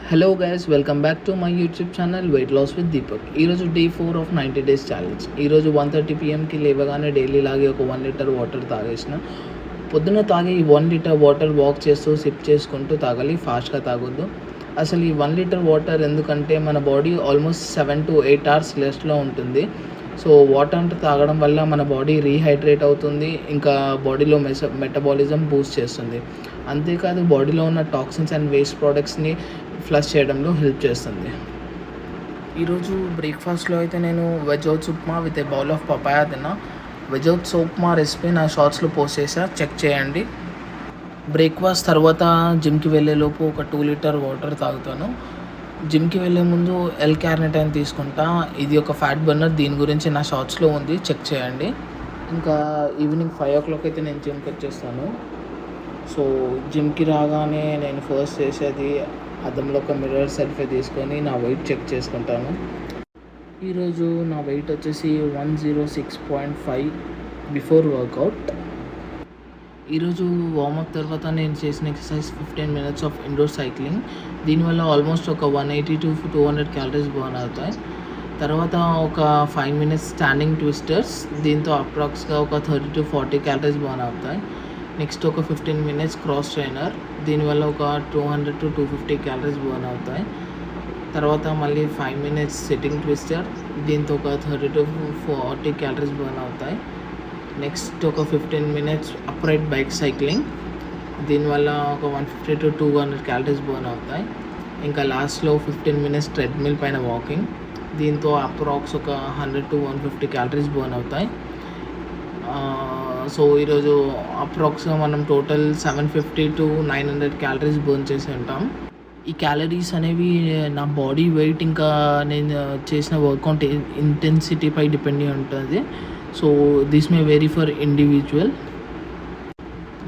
Hello guys, welcome back to my YouTube channel weight loss with Deepak. ఈరోజు day 4 of 90 days challenge. ఈరోజు 1:30 పిఎంకి లేవగానే daily లాగే ఒక 1 litre water తాగేసిన. పొద్దున్న తాగే ఈ 1 లీటర్ వాటర్ వాక్ చేస్తూ సిప్ చేసుకుంటూ తాగాలి, ఫాస్ట్గా తాగొద్దు. అసలు ఈ 1 లీటర్ వాటర్ ఎందుకంటే మన బాడీ ఆల్మోస్ట్ 7 to 8 అవర్స్ రెస్ట్లో ఉంటుంది. సో వాటర్ అంటే తాగడం వల్ల మన బాడీ రీహైడ్రేట్ అవుతుంది, ఇంకా బాడీలో మెటబాలిజం బూస్ట్ చేస్తుంది. అంతేకాదు బాడీలో ఉన్న టాక్సిన్స్ అండ్ వేస్ట్ ప్రోడక్ట్స్ని ఫ్లష్ చేయడంలో హెల్ప్ చేస్తుంది. ఈరోజు బ్రేక్ఫాస్ట్లో అయితే నేను veg oats upma with a bowl of papaya తిన్నా. వెజ్ ఓట్స్ ఉప్మా రెసిపీ నా షార్ట్స్లో పోస్ట్ చేసా, చెక్ చేయండి. బ్రేక్ఫాస్ట్ తర్వాత జిమ్కి వెళ్ళేలోపు ఒక 2 లీటర్ వాటర్ తాగుతాను. జిమ్కి వెళ్ళే ముందు ఎల్ క్యార్నిటైన్ తీసుకుంటా. ఇది ఒక ఫ్యాట్ బర్నర్, దీని గురించి నా షార్ట్స్లో ఉంది, చెక్ చేయండి. ఇంకా ఈవినింగ్ 5 o'clock అయితే నేను జిమ్కి వచ్చేస్తాను. సో జిమ్కి రాగానే నేను ఫస్ట్ చేసేది అద్దంలో ఒక మిర్రర్ సెల్ఫీ తీసుకొని నా వెయిట్ చెక్ చేసుకుంటాను. ఈరోజు నా వెయిట్ వచ్చేసి 106.5 బిఫోర్ వర్కౌట్. ఈరోజు వార్మప్ తర్వాత నేను చేసిన exercise 15 minutes of indoor cycling. దీనివల్ల ఆల్మోస్ట్ ఒక 180 to 200 క్యాలరీస్ బర్న్ అవుతాయి. తర్వాత ఒక 5 minutes స్టాండింగ్ ట్విస్టర్స్, దీంతో అప్రాక్స్గా ఒక 30 to 40 క్యాలరీస్ బర్న్ అవుతాయి. నెక్స్ట్ ఒక 15 minutes క్రాస్ ట్రైనర్, దీనివల్ల ఒక 200 to 250 క్యాలరీస్ బర్న్ అవుతాయి. తర్వాత మళ్ళీ 5 minutes సిట్టింగ్ ట్విస్టర్, దీంతో ఒక 30 to 40 క్యాలరీస్ బర్న్ అవుతాయి. నెక్స్ట్ ఒక 15 minutes అప్రైట్ బైక్ సైక్లింగ్, దీనివల్ల ఒక 150 to 200 క్యాలరీస్ బర్న్ అవుతాయి. ఇంకా లాస్ట్లో 15 minutes ట్రెడ్మిల్ పైన వాకింగ్, దీంతో అప్రాక్స్ ఒక 100 to 150 క్యాలరీస్ బర్న్ అవుతాయి. సో ఈరోజు అప్రాక్స్గా మనం టోటల్ 750 to 900 క్యాలరీస్ బర్న్ చేసి ఉంటాం. ఈ క్యాలరీస్ అనేవి నా బాడీ వెయిట్ ఇంకా నేను చేసిన వర్కౌట్ ఇంటెన్సిటీపై డిపెండ్ అయి ఉంటుంది. So this may vary for individual.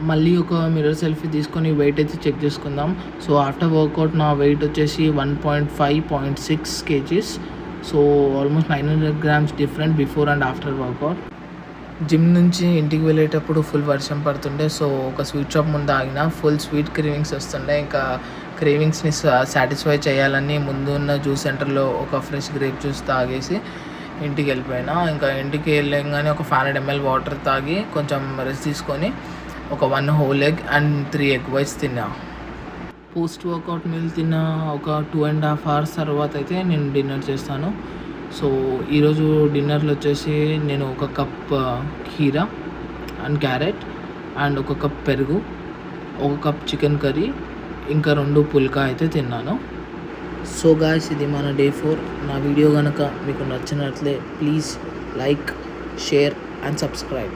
మళ్ళీ ఒక మిర్రర్ సెల్ఫీ తీసుకొని వెయిట్ అయితే చెక్ చేసుకుందాం. సో ఆఫ్టర్ వర్కౌట్ నా వెయిట్ వచ్చేసి 1.5.6 kgs. So almost 900 grams different before and after workout. Gym నుంచి ఇంటికి వెళ్ళేటప్పుడు ఫుల్ వర్షం పడుతుండే. సో ఒక స్వీట్ షాప్ ముందు ఆగిన, ఫుల్ స్వీట్ క్రేవింగ్స్ వస్తుండే. ఇంకా క్రేవింగ్స్ని సాటిస్ఫై చేయాలని ముందు ఉన్న జ్యూస్ సెంటర్లో ఒక ఫ్రెష్ గ్రేప్ జ్యూస్ తాగేసి ఇంటికి వెళ్ళిపోయినా. ఇంకా ఇంటికి వెళ్ళగానే ఒక 500 ml వాటర్ తాగి కొంచెం రెస్ట్ తీసుకొని ఒక 1 whole egg and 3 egg whites తిన్నా. పోస్ట్ వర్కౌట్ మీల్ తిన్న ఒక 2.5 hours తర్వాత అయితే నేను డిన్నర్ చేస్తాను. సో ఈరోజు డిన్నర్లో వచ్చేసి నేను ఒక కప్ కీరా అండ్ క్యారెట్ అండ్ ఒక కప్ పెరుగు, ఒక కప్ చికెన్ కర్రీ, ఇంకా 2 పుల్కా అయితే తిన్నాను. సో గాయ్స్, ఇది మన డే 4. నా వీడియో కనుక మీకు నచ్చినట్లే please like, share and subscribe.